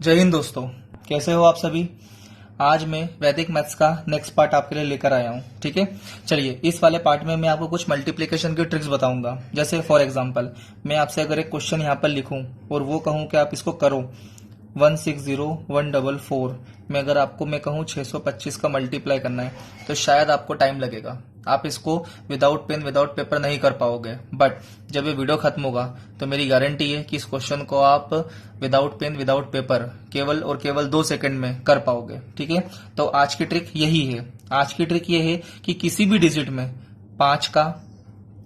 जय हिंद दोस्तों, कैसे हो आप सभी। आज मैं वैदिक मैथ्स का नेक्स्ट पार्ट आपके लिए लेकर आया हूँ। ठीक है, चलिए इस वाले पार्ट में मैं आपको कुछ मल्टीप्लिकेशन की ट्रिक्स बताऊंगा। जैसे फॉर एग्जांपल मैं आपसे अगर एक क्वेश्चन यहाँ पर लिखूं और वो कहूँ कि आप इसको करो 160144 में अगर आपको मैं कहूँ 625 का मल्टीप्लाई करना है तो शायद आपको टाइम लगेगा। आप इसको विदाउट पेन विदाउट पेपर नहीं कर पाओगे, बट जब ये वीडियो खत्म होगा तो मेरी गारंटी है कि इस क्वेश्चन को आप विदाउट पेन विदाउट पेपर केवल और केवल 2 सेकंड में कर पाओगे। ठीक है, तो आज की ट्रिक यही है। आज की ट्रिक ये है कि किसी भी डिजिट में 5 का,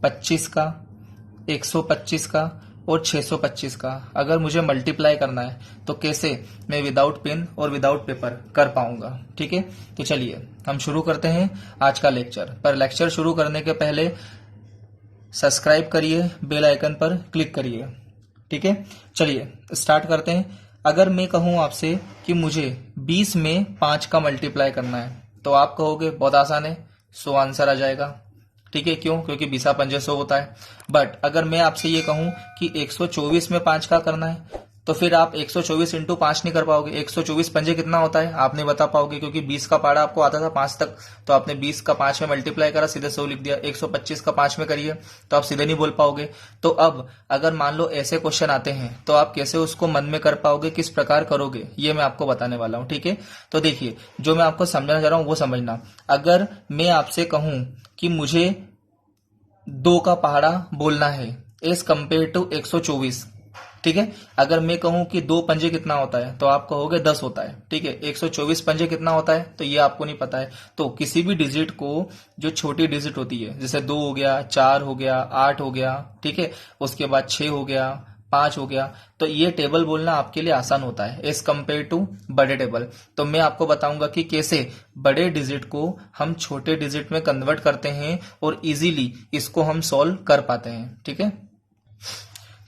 25 का, 125 का और 625 का अगर मुझे मल्टीप्लाई करना है तो कैसे मैं विदाउट पेन और विदाउट पेपर कर पाऊंगा। ठीक है, तो चलिए हम शुरू करते हैं आज का लेक्चर। पर लेक्चर शुरू करने के पहले सब्सक्राइब करिए, बेल आइकन पर क्लिक करिए। ठीक है, चलिए स्टार्ट करते हैं। अगर मैं कहूं आपसे कि मुझे 20 में 5 का मल्टीप्लाई करना है तो आप कहोगे बहुत आसान है, 100 आंसर आ जाएगा। ठीक है, क्यों? क्योंकि 20 पंजे 100 होता है। बट अगर मैं आपसे ये कहूं कि 124 में 5 का करना है तो फिर आप 124 इंटू 5 नहीं कर पाओगे। 124 पंजे कितना होता है आप नहीं बता पाओगे, क्योंकि 20 का पारा आपको आता था 5 तक, तो आपने 20 का 5 में मल्टीप्लाई करा, सीधे 100 लिख दिया। 125 का 5 में करिए तो आप सीधे नहीं बोल पाओगे। तो अब अगर मान लो ऐसे क्वेश्चन आते हैं तो आप कैसे उसको मन में कर पाओगे, किस प्रकार करोगे, ये मैं आपको बताने वाला हूं। ठीक है, तो देखिए जो मैं आपको समझाना चाह रहा हूं वो समझना। अगर मैं आपसे कहूं कि मुझे 2 का पहाड़ा बोलना है एज कंपेयर टू 124, ठीक है। अगर मैं कहूं कि 2 पंजे कितना होता है तो आप कहोगे 10 होता है। ठीक है, 124 पंजे कितना होता है तो ये आपको नहीं पता है। तो किसी भी डिजिट को जो छोटी डिजिट होती है, जैसे 2 हो गया, 4 हो गया, 8 हो गया, ठीक है, उसके बाद 6 हो गया, 5 हो गया, तो ये टेबल बोलना आपके लिए आसान होता है एज कंपेयर टू बड़े टेबल। तो मैं आपको बताऊंगा कि कैसे बड़े डिजिट को हम छोटे डिजिट में कन्वर्ट करते हैं और इजीली इसको हम सॉल्व कर पाते हैं। ठीक है,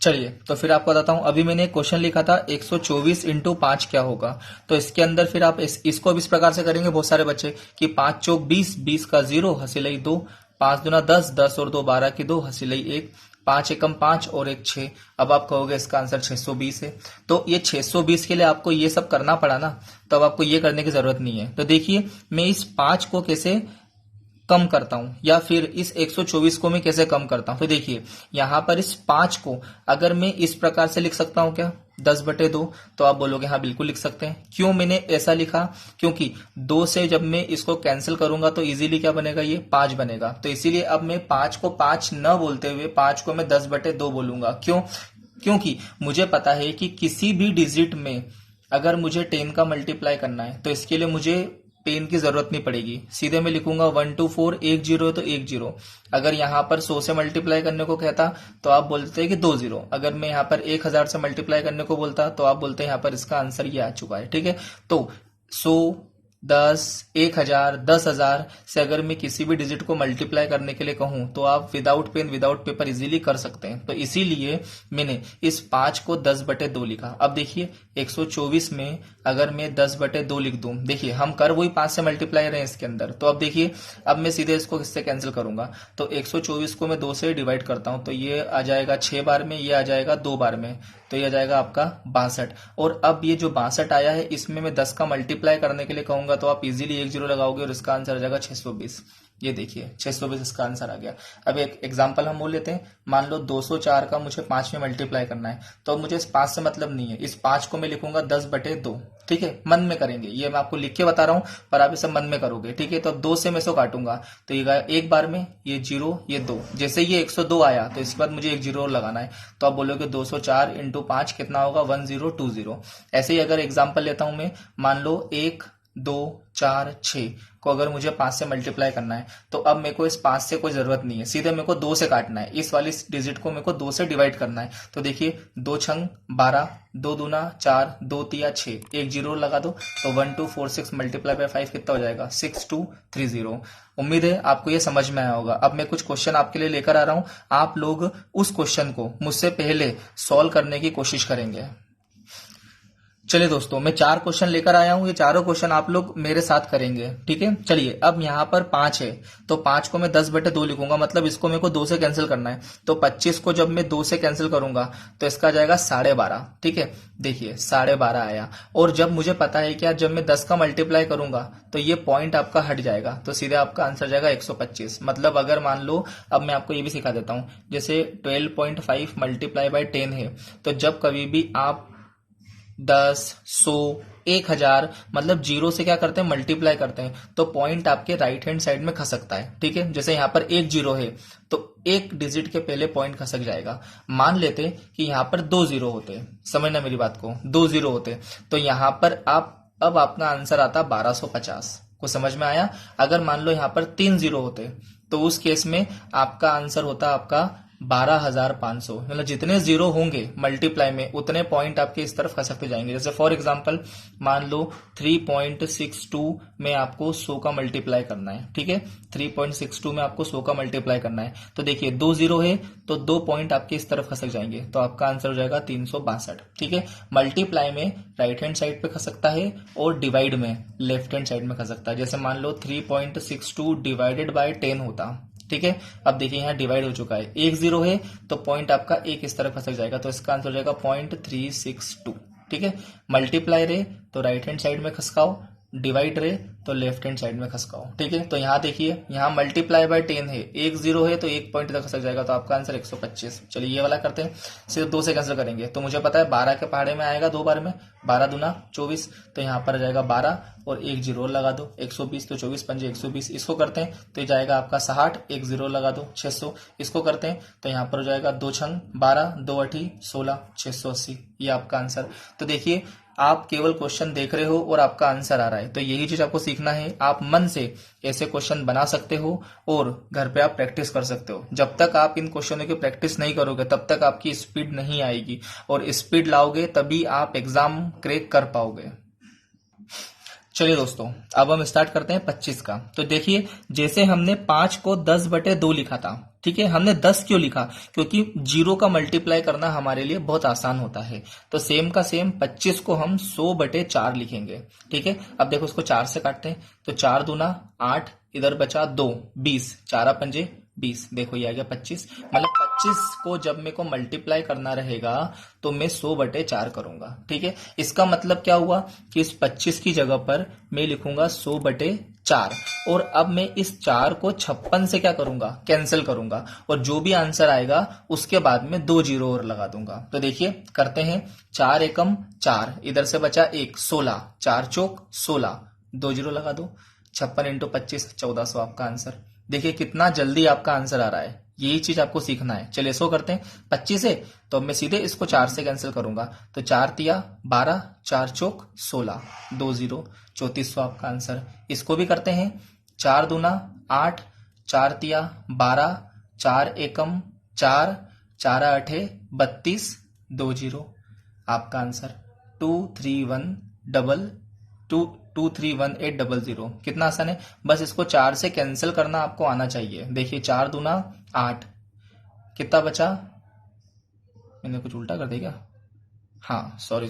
चलिए तो फिर आपको बताता हूं। अभी मैंने एक क्वेश्चन लिखा था 124 इंटू 5 क्या होगा, तो इसके अंदर फिर आप इसको भी इस प्रकार से करेंगे बहुत सारे बच्चे कि 5 चौक 20, 20 का 0, हसीलई 2, 5 दूना 10, 10 और 2 12 की 2, हसीलई 1, 5 एकम 5 और 1 6। अब आप कहोगे इसका आंसर 620 है। तो ये 620 के लिए आपको ये सब करना पड़ा ना, तो अब आपको ये करने की जरूरत नहीं है। तो देखिए मैं इस 5 को कैसे कम करता हूं या फिर इस 124 को मैं कैसे कम करता हूं। तो देखिए यहां पर इस 5 को अगर मैं इस प्रकार से लिख सकता हूं क्या, 10/2, तो आप बोलोगे हाँ बिल्कुल लिख सकते हैं। क्यों मैंने ऐसा लिखा, क्योंकि 2 से जब मैं इसको कैंसिल करूंगा तो इजीली क्या बनेगा, ये 5 बनेगा। तो इसीलिए अब मैं 5 को 5 न बोलते हुए 5 को मैं 10/2 बोलूंगा। क्यों? क्योंकि मुझे पता है कि किसी भी डिजिट में अगर मुझे 10 का मल्टीप्लाई करना है तो इसके लिए मुझे पेन की जरूरत नहीं पड़ेगी, सीधे मैं लिखूंगा 1 2 4 1 0 तो 1 0। अगर यहां पर 100 से मल्टीप्लाई करने को कहता तो आप बोलते हैं कि 2 0। अगर मैं यहां पर 1000 से मल्टीप्लाई करने को बोलता तो आप बोलते हैं यहां पर इसका आंसर ये आ चुका है। ठीक है, तो 100, 10, 1000, 10,000 से अगर मैं किसी भी डिजिट को मल्टीप्लाई करने के लिए कहूं तो आप without pen without paper easily कर सकते हैं। तो इसीलिए मैंने इस 5 को 10/2 लिखा। अब देखिए 124 में अगर मैं 10/2 लिख दूं, देखिए हम कर वही 5 से मल्टीप्लाई रहे हैं इसके अंदर। तो अब देखिए अब मैं सीधे इसको किससे कैंसिल करूंगा, तो 124 को मैं 2 से डिवाइड करता हूं तो ये आ जाएगा 6 बार में, ये आ जाएगा 2 बार में, तो ये आ जाएगा आपका 62। और अब ये जो 62 आया है इसमें मैं 10 का मल्टीप्लाई करने के लिए कहूंगा तो आप इजीली 1 0 लगाओगे और इसका आंसर आ जाएगा 620। ये देखिए 620 इसका आंसर आ गया। अब एक एग्जांपल हम बोल लेते हैं। मान लो 204 का मुझे 5 में मल्टीप्लाई करना है, तो अब मुझे इस 5 से मतलब नहीं है, इस 5 को मैं लिखूंगा 10/2। ठीक है, मन में करेंगे, ये मैं आपको लिख के बता रहा हूं पर आप इसे मन में करोगे। ठीक है, तो अब 2 से मैं इसको काटूंगा तो ये एक बार में ये 0, ये 2, जैसे ये 102 आया तो इसके बाद मुझे 1 0 लगाना है। तो आप बोलोगे 204 इंटू 5 कितना होगा, 1020। ऐसे ही अगर एग्जाम्पल लेता हूं मैं, मान लो 1 2 4 6 को अगर मुझे 5 से मल्टीप्लाई करना है तो अब मेरे को इस 5 से कोई जरूरत नहीं है, सीधे मेरे को 2 से काटना है। इस वाली डिजिट को मेरे को 2 से डिवाइड करना है। तो देखिए 2 छंग 12, 2 दूना 4, 2 तिया 6, 1 0 लगा दो तो 1246 मल्टीप्लाई बाय 5 कितना हो जाएगा, 6230। उम्मीद है आपको ये समझ में आया होगा। अब मैं कुछ क्वेश्चन आपके लिए लेकर आ रहा हूं, आप लोग उस क्वेश्चन को मुझसे पहले सॉल्व करने की कोशिश करेंगे। चलिए दोस्तों, मैं 4 क्वेश्चन लेकर आया हूं। ये चारों क्वेश्चन आप लोग मेरे साथ करेंगे, ठीक है। चलिए, अब यहाँ पर 5 है, तो 5 को मैं 10/2 लिखूंगा, मतलब इसको मेरे को 2 से कैंसिल करना है। तो 25 को जब मैं 2 से कैंसिल करूंगा तो इसका जाएगा 12.5, ठीक है। देखिए 12.5 आया। और जब मुझे पता है कि जब मैं 10 का मल्टीप्लाई करूंगा तो ये पॉइंट आपका हट जाएगा, तो सीधे आपका आंसर जाएगा 125। मतलब अगर मान लो, अब मैं आपको ये भी सिखा देता हूँ, जैसे 12.5 मल्टीप्लाई बाय 10 है, तो जब कभी भी आप 10, 100, 1000 मतलब जीरो से क्या करते हैं, मल्टीप्लाई करते हैं, तो पॉइंट आपके राइट हैंड साइड में खसकता है, ठीक है। जैसे यहाँ पर 1 जीरो है तो एक डिजिट के पहले पॉइंट खसक जाएगा। मान लेते कि यहाँ पर 2 जीरो होते, समझना मेरी बात को, 2 जीरो होते तो यहाँ पर अब आपका आंसर आता 1250। को समझ में आया। अगर मान लो यहाँ पर 3 जीरो होते तो उस केस में आपका आंसर होता आपका 12,500। मतलब जितने जीरो होंगे मल्टीप्लाई में उतने पॉइंट आपके इस तरफ खसकते जाएंगे। जैसे फॉर एग्जांपल मान लो 3.62 में आपको 100 का मल्टीप्लाई करना है, ठीक है। 3.62 में आपको 100 का मल्टीप्लाई करना है, तो देखिए 2 जीरो है तो 2 पॉइंट आपके इस तरफ खसक जाएंगे, तो आपका आंसर हो जाएगा 362, ठीक है। मल्टीप्लाई में राइट हैंड साइड पे खसकता है और डिवाइड में लेफ्ट हैंड साइड में खसकता है। जैसे मान लो 3.62 डिवाइडेड बाय 10 होता, ठीक है। अब देखिए यहाँ डिवाइड हो चुका है, 1 जीरो है तो पॉइंट आपका एक इस तरफ खसक जाएगा, तो इसका आंसर हो जाएगा 0.362, ठीक है। मल्टीप्लाई रे तो राइट हैंड साइड में खसकाओ, डिवाइड रे तो लेफ्ट हैंड साइड में खसकाओ, ठीक है। तो यहाँ देखिए, यहाँ मल्टीप्लाई बाय 10 है, 1 जीरो है तो एक पॉइंट तक खसक जाएगा, तो आपका आंसर 125। चलिए ये वाला करते हैं, सिर्फ 2 से कैंसिल करेंगे, तो मुझे पता है 12 के पहाड़े में आएगा 2 बार में, 12 दूना 24, तो यहाँ पर आ जाएगा 12 और 1 जीरो और लगा दो, 120, तो 24 पंजे 120। इसको करते हैं तो ये जाएगा आपका 60, 1 जीरो लगा दो 600। इसको करते हैं तो यहाँ पर हो जाएगा 2 छंग 12, 2 अठी 16, 680, ये आपका आंसर। तो देखिए आप केवल क्वेश्चन देख रहे हो और आपका आंसर आ रहा है, तो यही चीज आपको सीखना है। आप मन से ऐसे क्वेश्चन बना सकते हो और घर पे आप प्रैक्टिस कर सकते हो। जब तक आप इन क्वेश्चनों की प्रैक्टिस नहीं करोगे तब तक आपकी स्पीड नहीं आएगी, और स्पीड लाओगे तभी आप एग्जाम क्रैक कर पाओगे। चलिए दोस्तों, अब हम स्टार्ट करते हैं 25 का। तो देखिए जैसे हमने 5 को 10/2 लिखा था, ठीक है। हमने 10 क्यों लिखा, क्योंकि जीरो का मल्टीप्लाई करना हमारे लिए बहुत आसान होता है। तो सेम का सेम 25 को हम 100/4 लिखेंगे, ठीक है। अब देखो उसको 4 से काटते हैं, तो 4 दूना 8, इधर बचा 2, 20, 4 पंजे 20, देखो ये आ गया 25। मतलब 25 को जब मेरे को मल्टीप्लाई करना रहेगा तो मैं 100/4 करूंगा, ठीक है। इसका मतलब क्या हुआ कि इस 25 की जगह पर मैं लिखूंगा 100/4, और अब मैं इस 4 को 56 से क्या करूंगा, कैंसिल करूंगा, और जो भी आंसर आएगा उसके बाद में 2 जीरो और लगा दूंगा। तो देखिए करते हैं, 4 एकम 4, इधर से बचा 1, 16, 4 चौक 16, 2 जीरो लगा दो, 56 × 25 1400 आपका आंसर। देखिए कितना जल्दी आपका आंसर आ रहा है, यही चीज आपको सीखना है। चलिए इसको करते हैं 25 है, तो अब मैं सीधे इसको 4 से कैंसिल करूंगा, तो 4 तिया 12, 4 चौक 16, 2 जीरो 3400 आपका आंसर। इसको भी करते हैं, 4 दूना 8, 4 तिया 12, 4 एकम 4, 4 अठे 32, 2 जीरो आपका आंसर। 2311800। कितना आसान है, बस इसको 4 से कैंसिल करना आपको आना चाहिए। देखिए 4 दूना 8, कितना बचा, मैंने कुछ उल्टा कर दिया क्या, हाँ सॉरी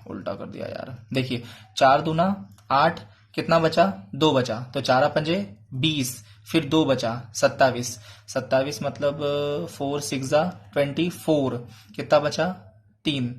उल्टा कर दिया यार। देखिए 4 दूना 8, कितना बचा, 2 बचा, तो 4 पंजे 20, फिर 2 बचा 27, 27 मतलब 4 6 24, कितना बचा 3,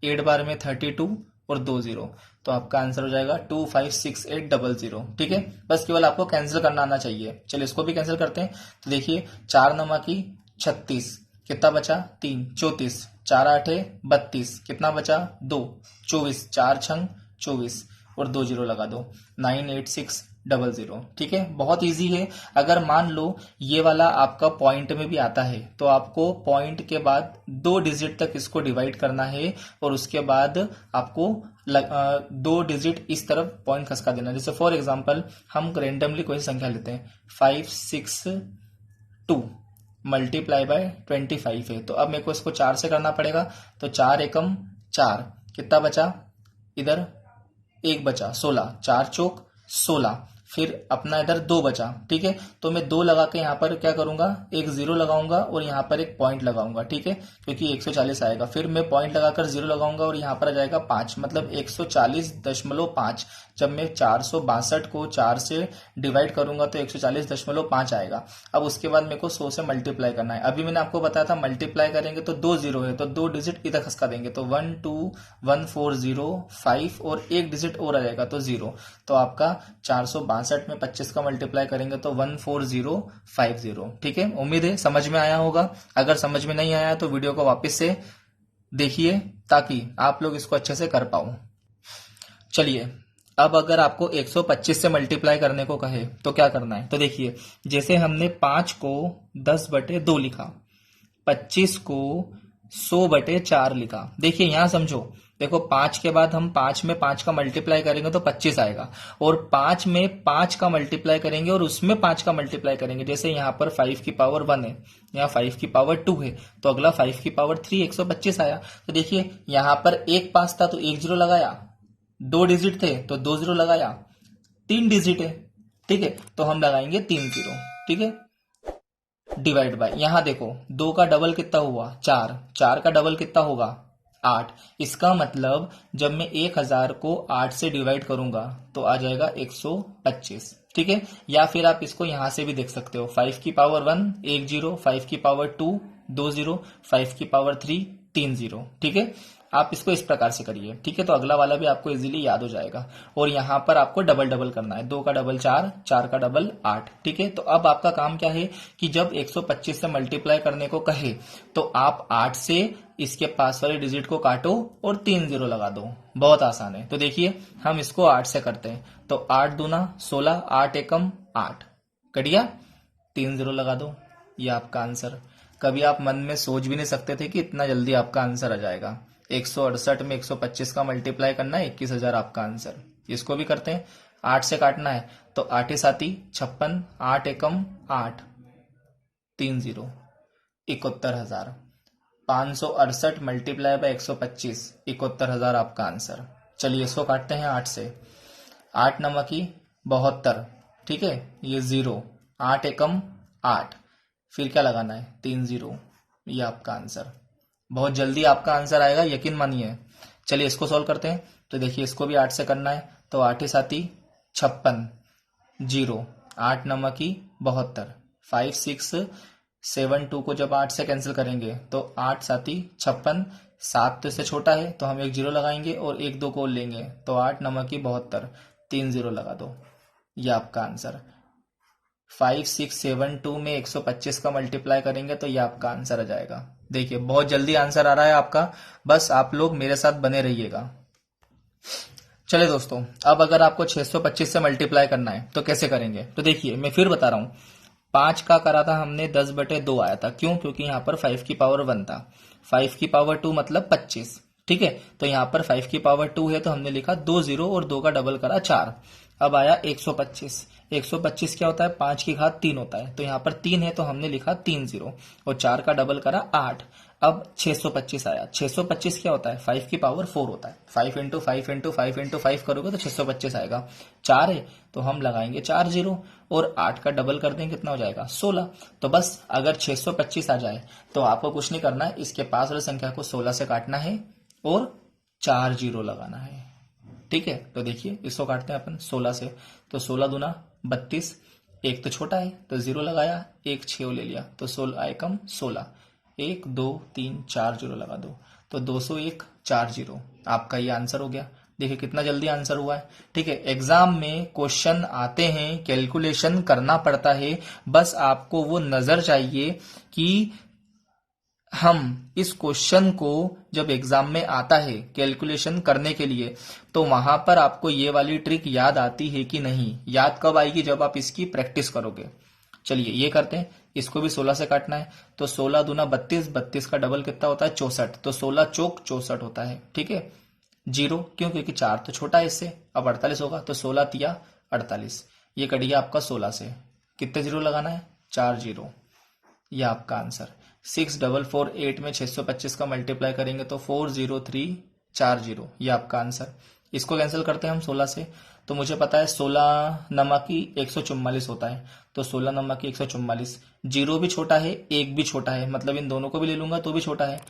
8 बार में 32 और 2 जीरो, तो आपका आंसर हो जाएगा 256,800, ठीक है। बस केवल आपको कैंसिल करना आना चाहिए। चलिए इसको भी कैंसिल करते हैं, तो देखिए 4 नमा की 36, कितना बचा 3, 34, 4 आठे 32, कितना बचा 2, 24, 4 छंग 24 और 2 जीरो लगा दो, 98600, ठीक है। बहुत इजी है। अगर मान लो ये वाला आपका पॉइंट में भी आता है तो आपको पॉइंट के बाद 2 डिजिट तक इसको डिवाइड करना है, और उसके बाद आपको 2 डिजिट इस तरफ पॉइंट खसका देना। जैसे फॉर एग्जांपल हम रेंडमली कोई संख्या लेते हैं, 562 मल्टीप्लाई बाय 25 है, तो अब मेरे को इसको 4 से करना पड़ेगा, तो 4 एकम 4, कितना बचा, इधर 1 बचा 16, 4 चौक 16, फिर अपना इधर 2 बचा, ठीक है। तो मैं 2 लगा के यहाँ पर क्या करूंगा, एक 0 लगाऊंगा और यहाँ पर एक पॉइंट लगाऊंगा, ठीक है, क्योंकि 140 आएगा। फिर मैं पॉइंट लगाकर 0 लगाऊंगा और यहाँ पर आ जाएगा 5, मतलब 140.5। जब मैं 462 को 4 से डिवाइड करूंगा तो 140.5 आएगा। अब उसके बाद मेरे को 100 से मल्टीप्लाई करना है। अभी मैंने आपको बताया था मल्टीप्लाई करेंगे तो 2 जीरो है, तो 2 डिजिट इधर खसका देंगे, तो 1 2 1 4 0 5 और एक डिजिट और आ जाएगा तो 0। तो आपका 462 में 25 का मल्टीप्लाई करेंगे तो 14050, ठीक है। उम्मीद है समझ में आया होगा। अगर समझ में नहीं आया तो वीडियो को वापस से देखिए ताकि आप लोग इसको अच्छे से कर पाओ। चलिए, अब अगर आपको 125 से मल्टीप्लाई करने को कहे तो क्या करना है, तो देखिए, जैसे हमने 5 को 10/2 लिखा, 25 को 100/4 लिखा। देखिए यहां समझो, देखो 5 के बाद हम 5 में 5 का मल्टीप्लाई करेंगे तो 25 आएगा, और 5 में 5 का मल्टीप्लाई करेंगे और उसमें 5 का मल्टीप्लाई करेंगे। जैसे यहाँ पर 5 की पावर 1 है, यहाँ 5 की पावर 2 है, तो अगला 5 की पावर 3 125 आया। तो देखिए यहाँ पर एक 5 था तो एक 0 लगाया, 2 डिजिट थे तो 2 0 लगाया, 3 डिजिट है, ठीक है, तो हम लगाएंगे 3 0, ठीक है। डिवाइड बाय, यहां देखो 2 का डबल कितना हुआ 4, 4 का डबल कितना होगा 8। इसका मतलब जब मैं 1000 को 8 से डिवाइड करूंगा तो आ जाएगा 125, ठीक है। या फिर आप इसको यहां से भी देख सकते हो, 5 की पावर 1 1 0, 5 की पावर 2 2 0, 5 की पावर 3 3 0, ठीक है। आप इसको इस प्रकार से करिए, ठीक है, तो अगला वाला भी आपको इजीली याद हो जाएगा। और यहां पर आपको डबल डबल करना है, 2 का डबल 4, 4 का डबल 8, ठीक है। तो अब आपका काम क्या है कि जब 125 से मल्टीप्लाई करने को कहे तो आप 8 से इसके पास वाले डिजिट को काटो और 3 0 लगा दो। बहुत आसान है। तो देखिए हम इसको 8 से करते हैं, तो 8 दूना 16, 8 एकम 8, कटिया, 3 0 लगा दो, ये आपका आंसर। कभी आप मन में सोच भी नहीं सकते थे कि इतना जल्दी आपका आंसर आ जाएगा। 168 में 125 का मल्टीप्लाई करना है, 21,000 आपका आंसर। इसको भी करते हैं, 8 से काटना है तो 8 साती 56, 8 एकम 8, 3 0, 71,000। 568 मल्टीप्लाई बाय 125, 71,000 आपका आंसर। चलिए इसको काटते हैं 8 से, 8 नमकी 72, ठीक है, ये 0, 8 एकम 8, फिर क्या लगाना है 3 0, ये आपका आंसर। बहुत जल्दी आपका आंसर आएगा, यकीन मानिए। चलिए इसको सॉल्व करते हैं, तो देखिए इसको भी 8 से करना है, तो 8 साती 56, 0, 8 नमकी 72, 5 6 7 2 को जब 8 से कैंसिल करेंगे तो 8 साती 56, 7 तो इससे छोटा है तो हम एक 0 लगाएंगे और एक 2 को लेंगे, तो 8 नमकी 72, 3 0 लगा दो, ये आपका आंसर। 5 6 7 2 में 125 का मल्टीप्लाई करेंगे तो ये आपका आंसर आ जाएगा। देखिए बहुत जल्दी आंसर आ रहा है आपका, बस आप लोग मेरे साथ बने रहिएगा। चले दोस्तों, अब अगर आपको 625 से मल्टीप्लाई करना है तो कैसे करेंगे, तो देखिए मैं फिर बता रहा हूं। 5 का करा था हमने 10/2 आया था, क्यों, क्योंकि यहाँ पर 5 की पावर 1 था, 5 की पावर 2 मतलब 25, ठीक है। तो यहाँ पर 5 की पावर 2 है तो हमने लिखा 2 0 और 2 का डबल करा 4। अब आया 125, 125 क्या होता है, 5 की घात 3 होता है, तो यहाँ पर 3 है तो हमने लिखा 3 0 और 4 का डबल करा 8। अब 625 आया, 625 क्या होता है, 5 की पावर 4 होता है, 5 इंटू 5 इंटू 5 इंटू 5 करोगे तो 625 आएगा। 4 है तो हम लगाएंगे 4 0 और 8 का डबल कर देंगे, कितना हो जाएगा 16। तो बस अगर 625 आ जाए तो आपको कुछ नहीं करना है, इसके पास वाली संख्या को 16 से काटना है और 4 0 लगाना है, ठीक है। तो देखिए इसको काटते हैं अपन 16 से, तो 16 दूना 32, एक तो छोटा है तो 0 लगाया, एक 6 ले लिया, तो 16 एकम 16, 1 2 3 4 0 लगा दो, तो 201 4 0 आपका ये आंसर हो गया। देखिए कितना जल्दी आंसर हुआ है, ठीक है। एग्जाम में क्वेश्चन आते हैं, कैलकुलेशन करना पड़ता है, बस आपको वो नजर चाहिए कि हम इस क्वेश्चन को जब एग्जाम में आता है कैलकुलेशन करने के लिए तो वहां पर आपको ये वाली ट्रिक याद आती है कि नहीं। याद कब आएगी, जब आप इसकी प्रैक्टिस करोगे। चलिए ये करते हैं, इसको भी 16 से काटना है, तो 16 दूना 32, 32 का डबल कितना होता है 64, तो 16 चौक 64 होता है, ठीक है। 0 क्यों, क्योंकि 4 तो छोटा है इससे, अब 48 होगा, तो 16 तिया 48, ये कट गया आपका 16 से। कितने 0 लगाना है, 4 0, यह आपका आंसर। 6448 में 625 का मल्टीप्लाई करेंगे तो 40340, ये आपका आंसर। इसको कैंसिल करते हैं हम 16 से, तो मुझे पता है 16 नमकी 144 होता है, तो 16 नमकी 144, जीरो भी छोटा है, एक भी छोटा है, मतलब इन दोनों को भी ले लूंगा तो भी छोटा है।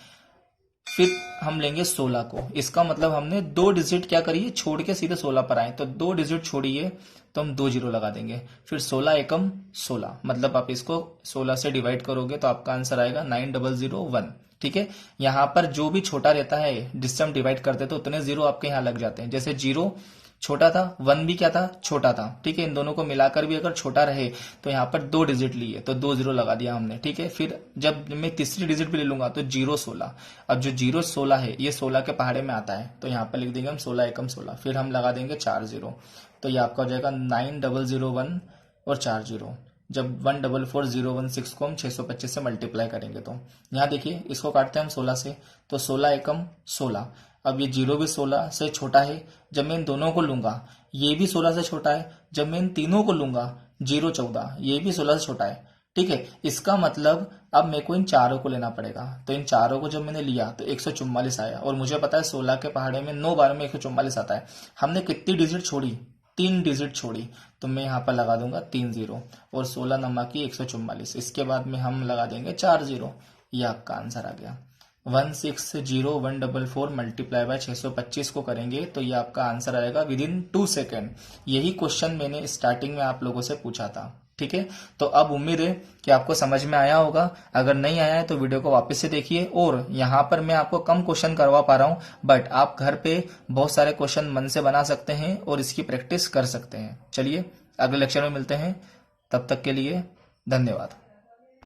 फिर हम लेंगे 16 को, इसका मतलब हमने 2 डिजिट क्या करिए छोड़ के सीधे 16 पर आए, तो 2 डिजिट छोड़िए तो हम 2 जीरो लगा देंगे। फिर 16 एकम 16, मतलब आप इसको 16 से डिवाइड करोगे तो आपका आंसर आएगा 9001। ठीक है, यहाँ पर जो भी छोटा रहता है जिससे हम डिवाइड करते तो उतने जीरो आपके यहाँ लग जाते हैं। जैसे जीरो छोटा था, 1 भी क्या था, छोटा था। ठीक है, इन दोनों को मिलाकर भी अगर छोटा रहे तो यहाँ पर 2 डिजिट लिए तो 2 जीरो लगा दिया हमने। ठीक है, फिर जब मैं तीसरी डिजिट भी ले लूंगा तो 0 16, अब जो 0 16 है ये 16 के पहाड़े में आता है, तो यहाँ पर लिख देंगे हम 16 एकम 16, फिर हम लगा देंगे 4 जीरो, तो ये आपका हो जाएगा 9001 और 4 जीरो। जब 144016 को हम 625 से मल्टीप्लाई करेंगे तो यहाँ देखिए इसको काटते हैं हम 16 से, तो 16 एकम 16। अब ये जीरो भी 16 से छोटा है, जब मैं इन दोनों को लूंगा ये भी 16 से छोटा है, जब मैं इन तीनों को लूंगा 0 14 ये भी 16 से छोटा है। ठीक है, इसका मतलब अब मेरे को इन चारों को लेना पड़ेगा, तो इन चारों को जब मैंने लिया तो 144 आया, और मुझे पता है 16 के पहाड़े में 9 बार में 144 आता है। हमने कितनी डिजिट छोड़ी, 3 डिजिट छोड़ी, तो मैं यहाँ पर लगा दूंगा 3 जीरो, और 16 नमकी 144, इसके बाद में हम लगा देंगे 4 जीरो। ये आपका आंसर आ गया 160144 मल्टीप्लाई बाय 625 को करेंगे तो ये आपका आंसर आएगा विद इन 2 सेकेंड। यही क्वेश्चन मैंने स्टार्टिंग में आप लोगों से पूछा था। ठीक है, तो अब उम्मीद है कि आपको समझ में आया होगा। अगर नहीं आया है तो वीडियो को वापस से देखिए, और यहाँ पर मैं आपको कम क्वेश्चन करवा पा रहा हूँ, बट आप घर पे बहुत सारे क्वेश्चन मन से बना सकते हैं और इसकी प्रैक्टिस कर सकते हैं। चलिए अगले लेक्चर में मिलते हैं, तब तक के लिए धन्यवाद।